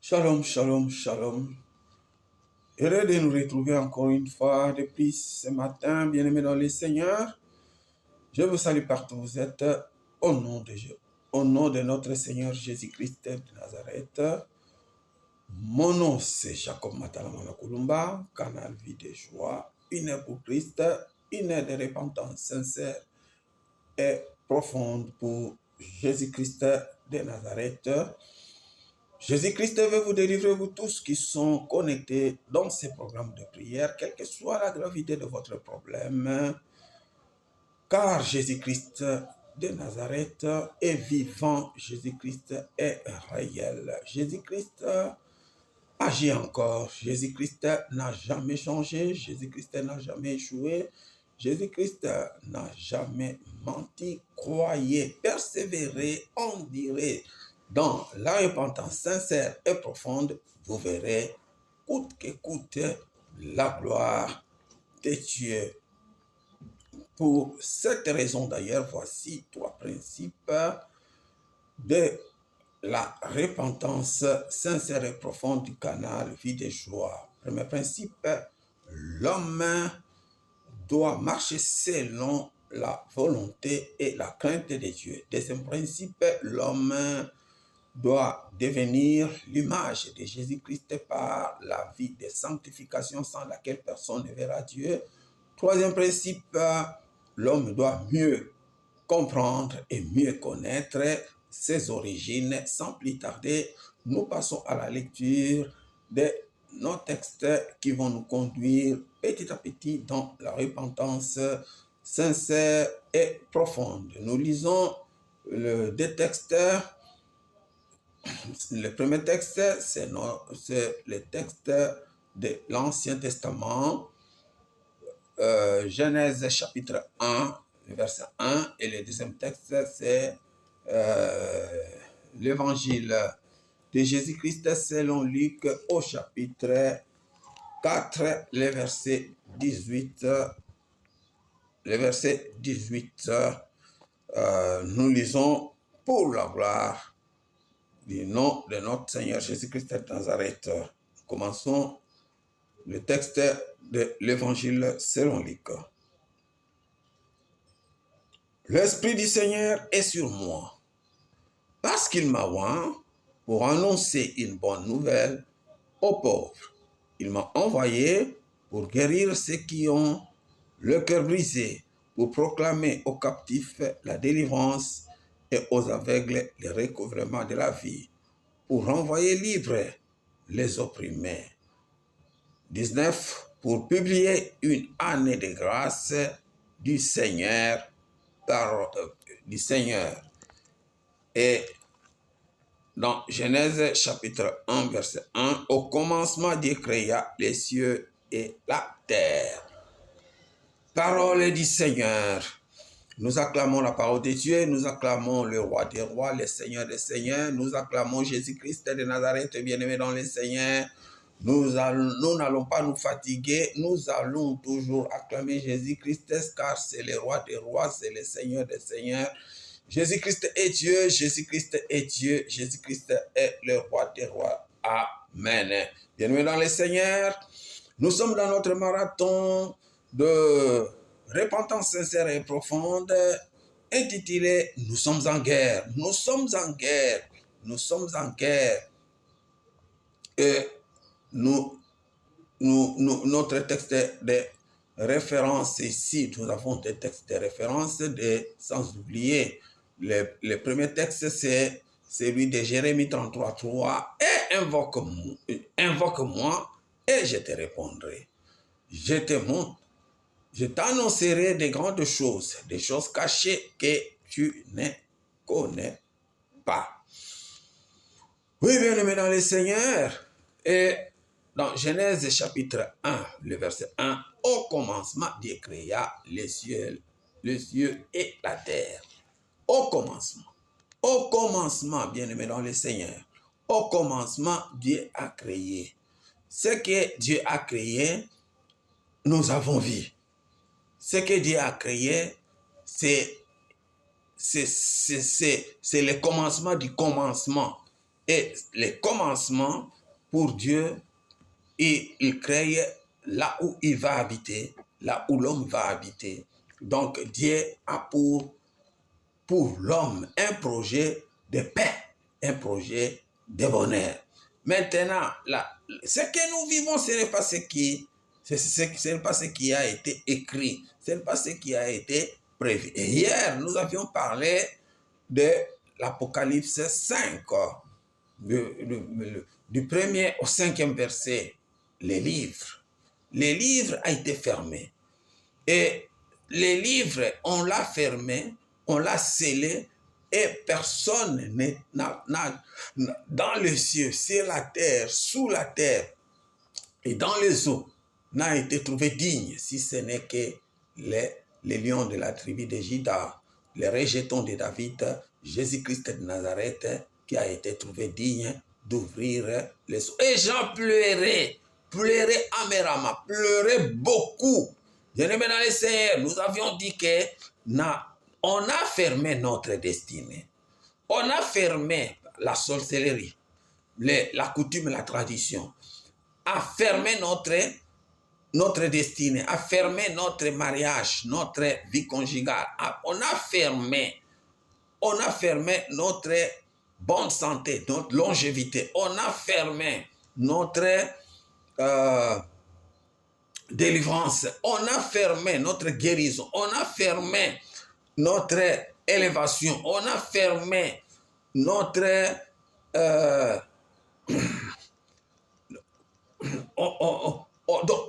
Shalom, shalom, shalom. Heureux de nous retrouver encore une fois depuis ce matin, bien-aimés dans le Seigneur. Je vous salue partout où vous êtes au nom de Dieu, au nom de notre Seigneur Jésus-Christ de Nazareth. Mon nom c'est Jacob Matalamana Kulumba, canal vie de joie, une heure pour Christ, une heure de repentance sincère et profonde pour Jésus-Christ de Nazareth. Jésus-Christ veut vous délivrer, vous tous qui sont connectés dans ces programmes de prière, quelle que soit la gravité de votre problème, car Jésus-Christ de Nazareth est vivant, Jésus-Christ est réel, Jésus-Christ agit encore, Jésus-Christ n'a jamais changé, Jésus-Christ n'a jamais échoué, Jésus-Christ n'a jamais menti. Croyez, persévérez, on dirait, dans la repentance sincère et profonde, vous verrez, coûte que coûte, la gloire de Dieu. Pour cette raison d'ailleurs, voici trois principes de la repentance sincère et profonde du canal Vie de joie. Premier principe, l'homme doit marcher selon la volonté et la crainte de Dieu. Deuxième principe, l'homme doit devenir l'image de Jésus-Christ par la vie de sanctification sans laquelle personne ne verra Dieu. Troisième principe, l'homme doit mieux comprendre et mieux connaître ses origines. Sans plus tarder, nous passons à la lecture de nos textes qui vont nous conduire petit à petit dans la repentance sincère et profonde. Nous lisons deux textes. Le premier texte, c'est le texte de l'Ancien Testament, Genèse chapitre 1, verset 1, et le deuxième texte, c'est l'évangile de Jésus-Christ selon Luc au chapitre 4, le verset 18. Le verset 18, nous lisons pour la gloire du nom de notre Seigneur Jésus-Christ de Nazareth. Commençons le texte de l'évangile selon Luc. L'Esprit du Seigneur est sur moi, parce qu'il m'a oint pour annoncer une bonne nouvelle aux pauvres. Il m'a envoyé pour guérir ceux qui ont le cœur brisé, pour proclamer aux captifs la délivrance et aux aveugles le recouvrement de la vie, pour renvoyer libres les opprimés. 19. Pour publier une année de grâce du Seigneur. Et dans Genèse chapitre 1, verset 1, au commencement Dieu créa les cieux et la terre. Parole du Seigneur. Nous acclamons la parole de Dieu, nous acclamons le roi des rois, le Seigneur des seigneurs, nous acclamons Jésus-Christ de Nazareth, bien-aimé dans le Seigneur. Nous n'allons pas nous fatiguer, nous allons toujours acclamer Jésus-Christ, car c'est le roi des rois, c'est le Seigneur des seigneurs. Jésus-Christ est Dieu, Jésus-Christ est Dieu, Jésus-Christ est le roi des rois. Amen. Bien-aimé dans le Seigneur, nous sommes dans notre marathon de repentance sincère et profonde, intitulé « Nous sommes en guerre ». Nous sommes en guerre. Nous sommes en guerre. Et notre texte de référence ici, nous avons des textes de référence, sans oublier, le premier texte, c'est celui de Jérémie 33, 3. Et invoque-moi et je te répondrai. Je t'annoncerai des grandes choses, des choses cachées que tu ne connais pas. Oui, bien-aimés dans le Seigneur. Et dans Genèse chapitre 1, le verset 1, au commencement, Dieu créa les cieux et la terre. Au commencement, bien-aimés dans le Seigneur, au commencement, Dieu a créé. Ce que Dieu a créé, nous avons vu. Ce que Dieu a créé, c'est le commencement du commencement. et les commencements pour Dieu, et il crée là où il va habiter, là où l'homme va habiter. Donc Dieu a pour l'homme un projet de paix, un projet de bonheur. Maintenant, ce que nous vivons, ce n'est pas ce qui a été écrit, ce n'est pas ce qui a été prévu. Et hier, nous avions parlé de l'Apocalypse 5, du 1er au 5e verset, les livres. Les livres ont été fermés. Et les livres, on l'a fermé, on l'a scellé, et personne n'a, dans les cieux, sur la terre, sous la terre, et dans les eaux, n'a été trouvé digne, si ce n'est que les lions de la tribu de Juda, les rejetons de David, Jésus-Christ de Nazareth, qui a été trouvé digne d'ouvrir les eaux. Et j'en pleurais amérément, pleurais beaucoup. Bien-aimés dans les Seigneur, nous avions dit que on a fermé notre destinée. On a fermé la sorcellerie, la coutume, la tradition, a fermé notre destinée, a fermé notre mariage, notre vie conjugale. On a fermé notre bonne santé, notre longévité. On a fermé notre délivrance. On a fermé notre guérison. On a fermé notre élévation. On a fermé notre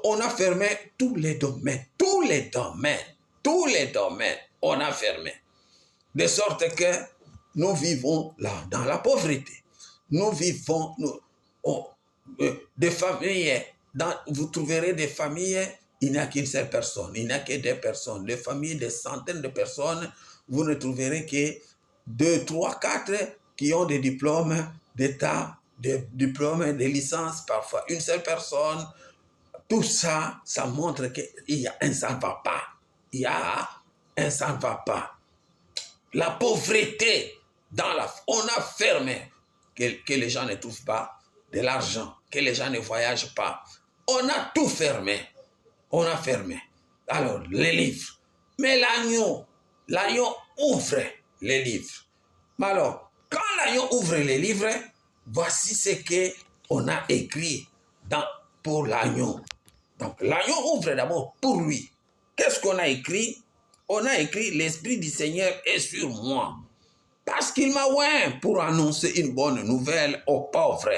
on a fermé tous les domaines, on a fermé. De sorte que nous vivons là, dans la pauvreté. Nous vivons des familles, vous trouverez des familles, il n'y a qu'une seule personne, il n'y a que deux personnes. Des familles de centaines de personnes, vous ne trouverez que 2, 3, 4 qui ont des diplômes d'État, des diplômes, des licences, parfois une seule personne. Tout ça, ça montre qu'il y a un ça ne va pas. Il y a un ça ne va pas. La pauvreté, on a fermé que les gens ne trouvent pas de l'argent, que les gens ne voyagent pas. On a tout fermé. On a fermé. Alors, les livres. Mais l'agneau ouvre les livres. Mais alors, quand l'agneau ouvre les livres, voici ce qu'on a écrit pour l'agneau. Donc, l'agneau ouvre d'abord pour lui. Qu'est-ce qu'on a écrit? On a écrit, l'Esprit du Seigneur est sur moi. Parce qu'il m'a oint pour annoncer une bonne nouvelle aux pauvres.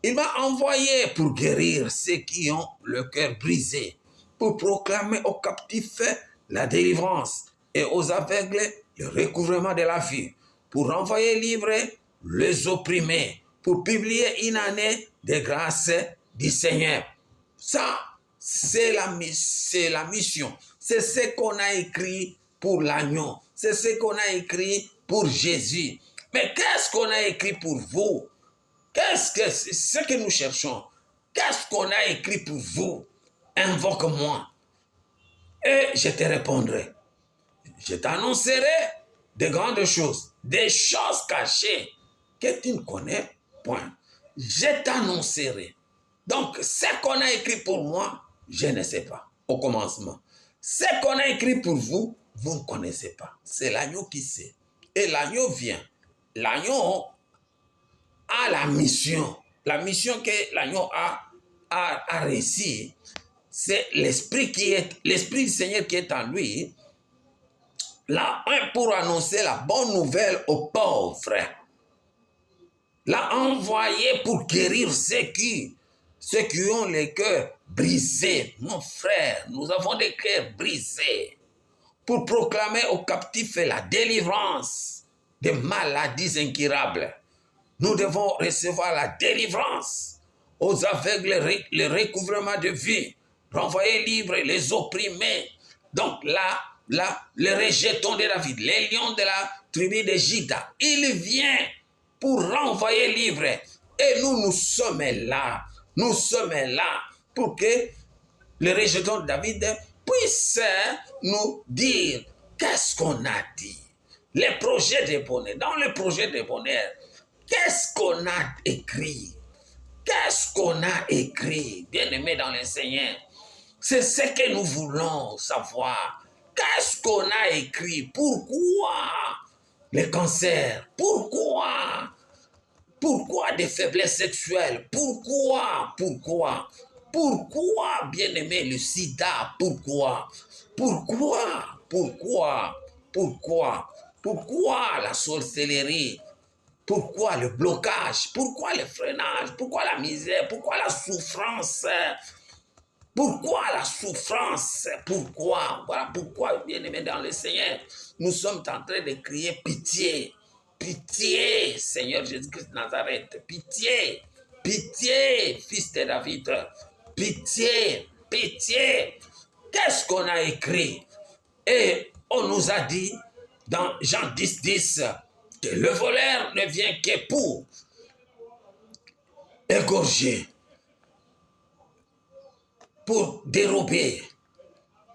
Il m'a envoyé pour guérir ceux qui ont le cœur brisé, pour proclamer aux captifs la délivrance et aux aveugles le recouvrement de la vue, pour renvoyer libres les opprimés, pour publier une année de grâce du Seigneur. Ça, c'est la mission. C'est ce qu'on a écrit pour l'agneau. C'est ce qu'on a écrit pour Jésus. Mais qu'est-ce qu'on a écrit pour vous? C'est ce que nous cherchons? Qu'est-ce qu'on a écrit pour vous? Invoque-moi et je te répondrai. Je t'annoncerai de grandes choses, des choses cachées que tu ne connais point. Je t'annoncerai. Donc, ce qu'on a écrit pour moi, je ne sais pas au commencement. Ce qu'on a écrit pour vous, vous ne connaissez pas. C'est l'agneau qui sait. Et l'agneau vient. L'agneau a la mission. La mission que l'agneau a réussi, c'est l'esprit du Seigneur qui est en lui, l'a pour annoncer la bonne nouvelle aux pauvres. L'a envoyé pour guérir ceux qui ont les cœurs brisés. Mon frère, nous avons des cœurs brisés. Pour proclamer aux captifs la délivrance des maladies incurables. Nous devons recevoir la délivrance. Aux aveugles, le recouvrement de vie. Renvoyer libres les opprimés. Donc là, les rejetons de David, les lions de la tribu de Juda. Il vient pour renvoyer libre. Et nous sommes là. Nous sommes là pour que les rejetons de David puissent nous dire qu'est-ce qu'on a dit. Les projets de bonheur. Dans le projet de bonheur, Qu'est-ce qu'on a écrit? Qu'est-ce qu'on a écrit, bien-aimés dans le Seigneur? C'est ce que nous voulons savoir. Qu'est-ce qu'on a écrit? Pourquoi les cancers? Pourquoi? Pourquoi des faiblesses sexuelles? Pourquoi? Pourquoi, bien-aimé, le sida? Pourquoi? Pourquoi la sorcellerie? Pourquoi le blocage? Pourquoi le freinage? Pourquoi la misère? Pourquoi la souffrance? Pourquoi la souffrance? Pourquoi? Voilà pourquoi, bien-aimés dans le Seigneur, nous sommes en train de crier pitié. Pitié, Seigneur Jésus-Christ de Nazareth. Pitié. Pitié, fils de David. Pitié. Pitié. Qu'est-ce qu'on a écrit? Et on nous a dit dans Jean 10, 10 que le voleur ne vient que pour égorger, pour dérober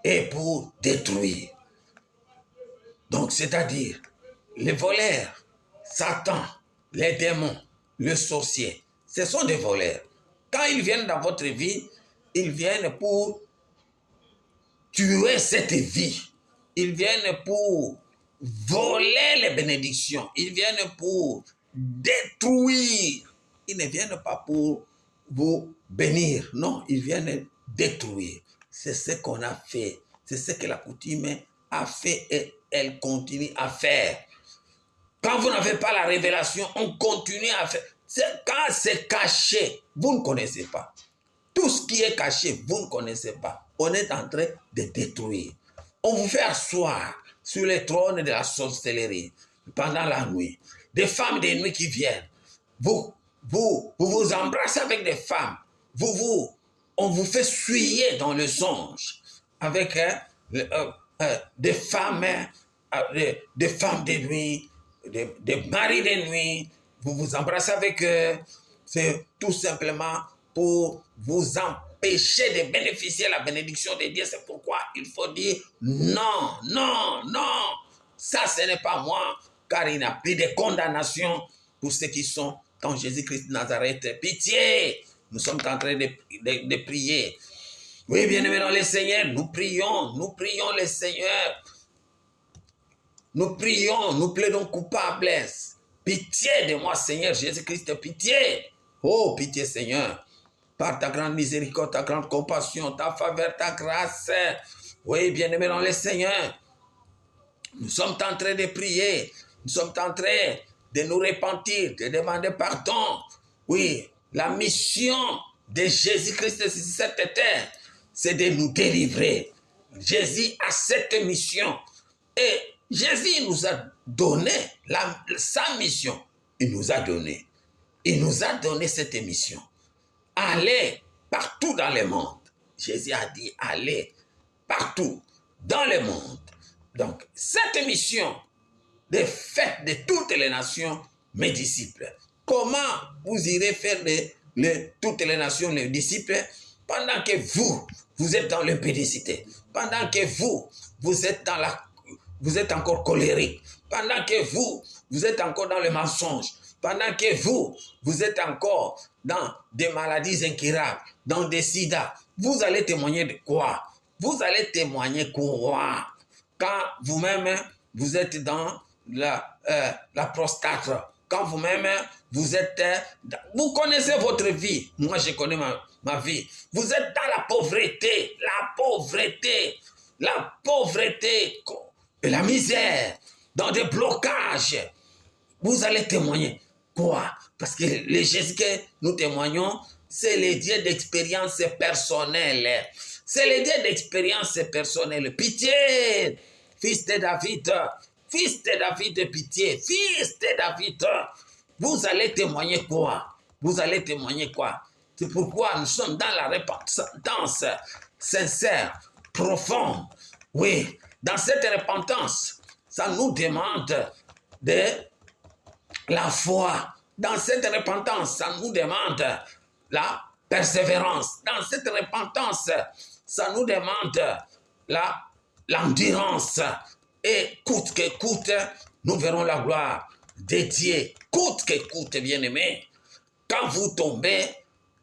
et pour détruire. Donc, c'est-à-dire, les voleurs, Satan, les démons, le sorcier, ce sont des voleurs. Quand ils viennent dans votre vie, ils viennent pour tuer cette vie. Ils viennent pour voler les bénédictions. Ils viennent pour détruire. Ils ne viennent pas pour vous bénir. Non, ils viennent détruire. C'est ce qu'on a fait. C'est ce que la coutume a fait et elle continue à faire. Quand vous n'avez pas la révélation, on continue à faire. Quand c'est caché, vous ne connaissez pas. Tout ce qui est caché, vous ne connaissez pas. On est en train de détruire. On vous fait asseoir sur les trônes de la sorcellerie pendant la nuit. Des femmes de nuit qui viennent. Vous embrassez avec des femmes. On vous fait suyer dans le songe avec des femmes de nuit, des maris de nuit. Vous vous embrassez avec eux. C'est tout simplement pour vous empêcher de bénéficier de la bénédiction de Dieu. C'est pourquoi il faut dire non, non, non. Ça, ce n'est pas moi, car il n'y a plus de condamnation pour ceux qui sont dans Jésus-Christ de Nazareth. Pitié, nous sommes en train de prier. Oui, bien-aimés dans le Seigneur, nous prions le Seigneur. Nous prions, nous plaidons coupables. Pitié de moi, Seigneur Jésus-Christ, pitié. Oh, pitié, Seigneur. Par ta grande miséricorde, ta grande compassion, ta faveur, ta grâce. Oui, bien-aimés dans le Seigneur. Nous sommes en train de prier. Nous sommes en train de nous repentir, de demander pardon. Oui, la mission de Jésus-Christ sur cette terre, c'est de nous délivrer. Jésus a cette mission. Et Jésus nous a donné sa mission. Il nous a donné. Il nous a donné cette mission. Allez partout dans le monde. Jésus a dit, allez partout dans le monde. Donc, cette mission de faites de toutes les nations, mes disciples. Comment vous irez faire toutes les nations, les disciples, pendant que vous êtes dans l'impédicité, pendant que vous êtes encore colérique, pendant que vous êtes encore dans le mensonge, pendant que vous êtes encore dans des maladies incurables, dans des sida, vous allez témoigner de quoi? Vous allez témoigner quoi? Quand vous-même, vous êtes dans la prostate, quand vous-même, vous connaissez votre vie. Moi, je connais ma vie. Vous êtes dans la pauvreté et la misère, dans des blocages. Vous allez témoigner quoi? Parce que le Jésus que nous témoignons, c'est le Dieu d'expérience personnelle. C'est le Dieu d'expérience personnelle. Pitié, fils de David, pitié, fils de David. Vous allez témoigner quoi? Vous allez témoigner quoi? C'est pourquoi nous sommes dans la repentance sincère, profonde. Oui, dans cette repentance, ça nous demande de la foi. Dans cette repentance, ça nous demande la persévérance. Dans cette repentance, ça nous demande l'endurance. Et coûte que coûte, nous verrons la gloire dédié, coûte que coûte, bien-aimé. Quand vous tombez,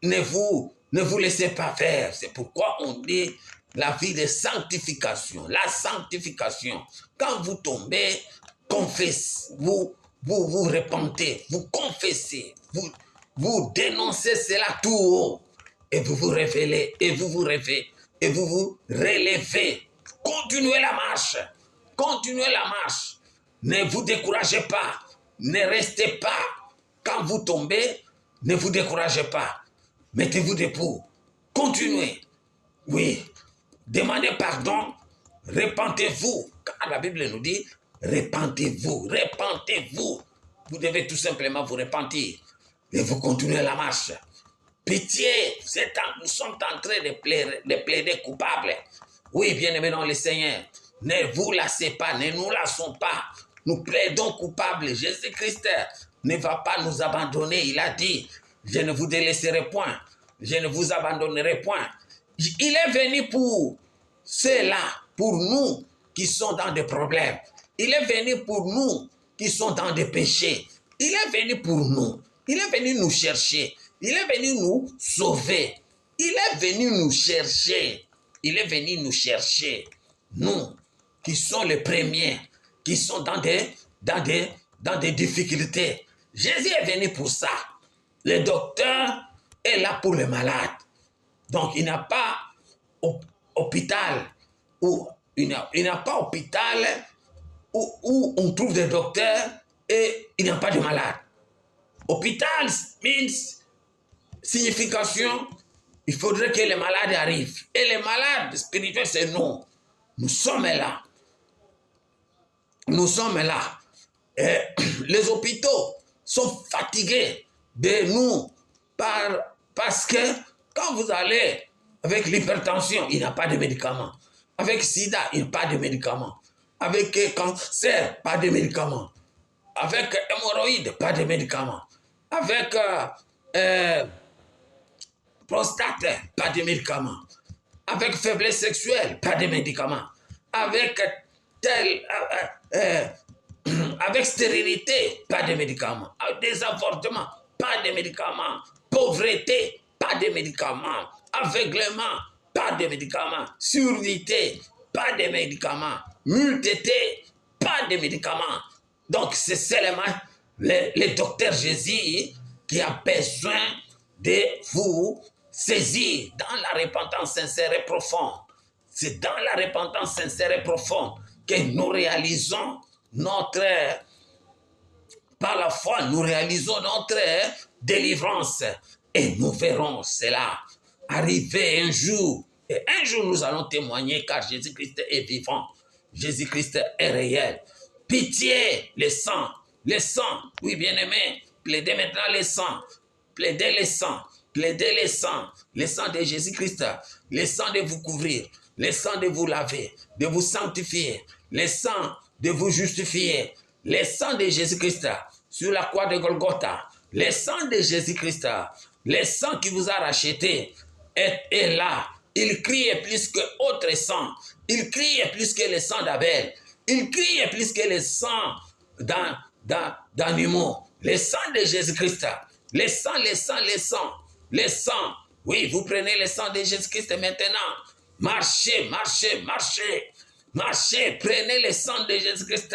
ne vous laissez pas faire. C'est pourquoi on dit la vie de sanctification. La sanctification. Quand vous tombez, confessez, vous repentez, vous confessez, vous dénoncez cela tout haut. Et vous vous révélez, et vous vous révélez, et vous vous relevez. Continuez la marche. Continuez la marche. Ne vous découragez pas. Ne restez pas. Quand vous tombez, ne vous découragez pas. Mettez-vous debout. Continuez. Oui. Demandez pardon. Repentez-vous. Car la Bible nous dit, repentez-vous. Repentez-vous. Vous devez tout simplement vous repentir. Et vous continuez la marche. Pitié, nous sommes en train de plaider coupables. Oui, bien-aimés dans le Seigneur. Ne vous lassez pas, ne nous lassons pas. Nous plaidons coupables. Jésus-Christ ne va pas nous abandonner. Il a dit, je ne vous délaisserai point. Je ne vous abandonnerai point. Il est venu pour ceux-là, pour nous qui sont dans des problèmes. Il est venu pour nous qui sont dans des péchés. Il est venu pour nous. Il est venu nous chercher. Il est venu nous sauver. Il est venu nous chercher. Il est venu nous chercher. Nous, qui sommes les premiers, qui sont dans des difficultés. Jésus est venu pour ça. Le docteur est là pour les malades. Donc, il n'y a pas hôpital où on trouve des docteurs et il n'y a pas de malades. Hôpital means signification, il faudrait que les malades arrivent. Et les malades spirituels, c'est nous. Nous sommes là. Nous sommes là. Et les hôpitaux sont fatigués de nous parce que quand vous allez avec l'hypertension, il n'y a pas de médicaments. Avec sida, il n'y a pas de médicaments. Avec cancer, pas de médicaments. Avec hémorroïdes, pas de médicaments. Avec prostate, pas de médicaments. Avec faiblesse sexuelle, pas de médicaments. Avec avec stérilité, pas de médicaments. Avec des avortements, pas de médicaments. Pauvreté, pas de médicaments. Aveuglement, pas de médicaments. Surdité, pas de médicaments. Multité, pas de médicaments. Donc c'est seulement le docteur Jésus qui a besoin de vous saisir dans la repentance sincère et profonde. C'est dans la repentance sincère et profonde que nous réalisons par la foi, nous réalisons notre délivrance. Et nous verrons cela arriver un jour. Et un jour, nous allons témoigner car Jésus-Christ est vivant. Jésus-Christ est réel. Pitié, les sangs, oui bien-aimés, plaidez maintenant les sangs, plaidez les sangs de Jésus-Christ, les sangs de vous couvrir, les sangs de vous laver, de vous sanctifier, les sangs de vous justifier, les sangs de Jésus-Christ sur la croix de Golgotha, les sangs de Jésus-Christ, les sangs qui vous a racheté est là. Il crie plus que autres sangs, il crie plus que les sangs d'Abel, il crie plus que les sangs d'animaux, les sangs de Jésus-Christ, les sangs. Oui, vous prenez les sangs de Jésus-Christ maintenant. Marchez, prenez les sangs de Jésus-Christ.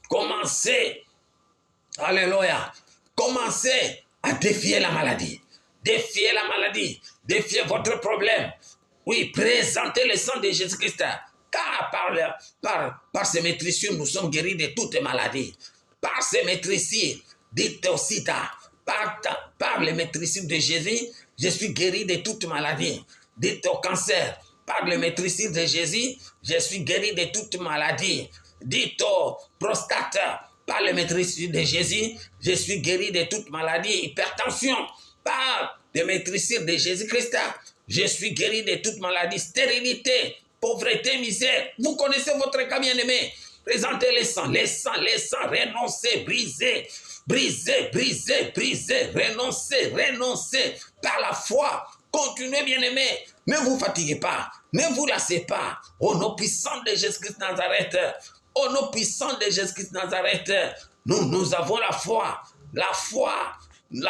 Commencez, alléluia, commencez à défier la maladie. Défiez votre problème. Oui, présentez le sang de Jésus-Christ. Car par ces maîtrises, nous sommes guéris de toutes maladies. Par ces maîtrises, dites aussi par les maîtrises de Jésus, je suis guéri de toute maladie. Dites au cancer, par les maîtrises de Jésus, je suis guéri de toute maladie. Dites au prostate, par les maîtrises de Jésus, je suis guéri de toute maladie. Hypertension, par les maîtrises de Jésus-Christ, je suis guéri de toute maladie. Stérilité, pauvreté, misère. Vous connaissez votre cas, bien-aimé. Présentez les sangs, renoncez, brisez, renoncez par la foi. Continuez, bien-aimé. Ne vous fatiguez pas, ne vous lassez pas. Au nom puissant de Jésus-Christ Nazareth, au nom puissant de Jésus-Christ Nazareth, Nous avons la foi. La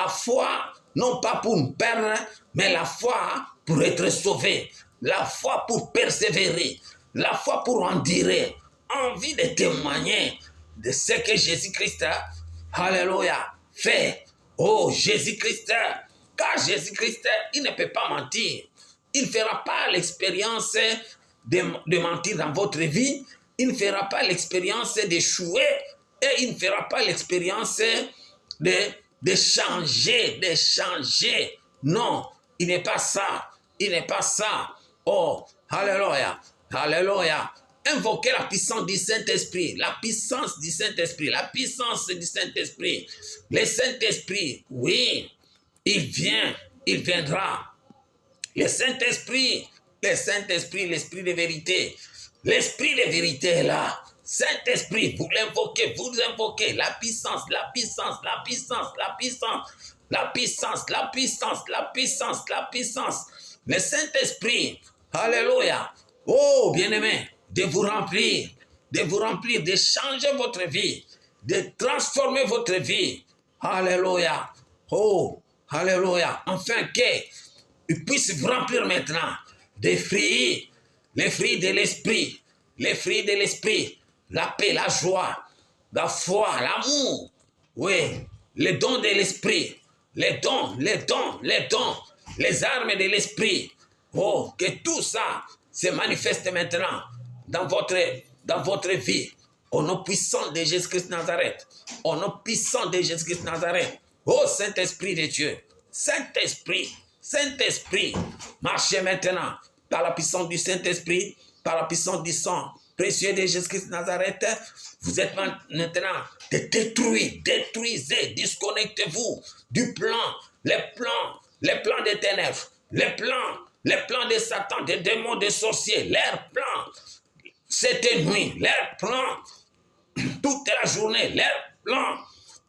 foi, non pas pour nous perdre, mais la foi pour être sauvé. La foi pour persévérer. La foi pour endurer. Envie de témoigner de ce que Jésus-Christ a, alléluia, fait. Oh, Jésus-Christ, car Jésus-Christ, il ne peut pas mentir. Il ne fera pas l'expérience de mentir dans votre vie. Il ne fera pas l'expérience d'échouer. Et il ne fera pas l'expérience de changer. Non, il n'est pas ça. Il n'est pas ça. Oh, alléluia, alléluia. Invoquez la puissance du Saint-Esprit, la puissance du Saint-Esprit, la puissance du Saint-Esprit. Le Saint-Esprit, oui, il vient, il viendra. Le Saint-Esprit, l'Esprit de vérité. L'Esprit de vérité est là. Saint-Esprit, vous invoquez la puissance, la puissance, la puissance, la puissance, la puissance, la puissance, la puissance, la puissance. Le Saint-Esprit, alléluia. Oh, bien-aimé, de vous remplir, de changer votre vie, de transformer votre vie. Alléluia. Oh, alléluia. Enfin qu'il puisse vous remplir maintenant des fruits, les fruits de l'esprit, les fruits de l'esprit, la paix, la joie, la foi, l'amour, oui, les dons de l'esprit, les dons, les armes de l'esprit. Oh, que tout ça se manifeste maintenant dans votre vie. Au nom puissant de Jésus-Christ Nazareth. Au nom puissant de Jésus-Christ Nazareth. Oh Saint-Esprit de Dieu. Saint-Esprit. Saint-Esprit. Marchez maintenant par la puissance du Saint-Esprit, par la puissance du sang précieux de Jésus-Christ Nazareth. Vous êtes maintenant détruisez, disconnectez-vous du plan, les plans des ténèbres, les plans de Satan, des démons, des sorciers, leurs plans. Cette nuit, leurs plans, toute la journée, leurs plans,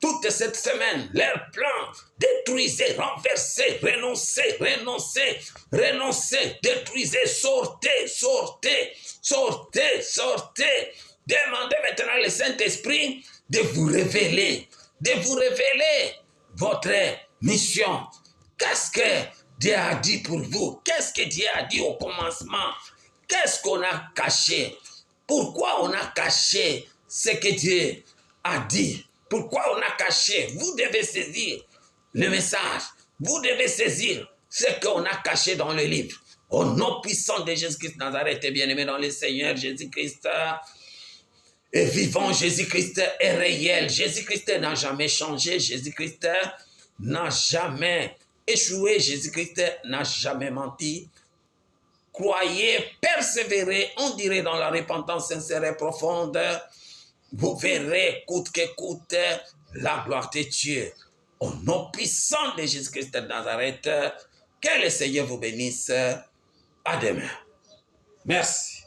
toute cette semaine, leurs plans, détruisez, renversez, renoncez, détruisez, sortez. Demandez maintenant le Saint-Esprit de vous révéler votre mission. Qu'est-ce que Dieu a dit pour vous? Qu'est-ce que Dieu a dit au commencement? Qu'est-ce qu'on a caché? Pourquoi on a caché ce que Dieu a dit? Pourquoi on a caché? Vous devez saisir le message. Vous devez saisir ce qu'on a caché dans le livre. Au nom puissant de Jésus-Christ Nazareth, bien-aimé dans le Seigneur Jésus-Christ est vivant. Jésus-Christ est réel. Jésus-Christ n'a jamais changé. Jésus-Christ n'a jamais échoué. Jésus-Christ n'a jamais menti. Croyez, persévérez, on dirait dans la repentance sincère et profonde. Vous verrez, coûte que coûte, la gloire de Dieu. Au nom puissant de Jésus-Christ de Nazareth, que le Seigneur vous bénisse. À demain. Merci.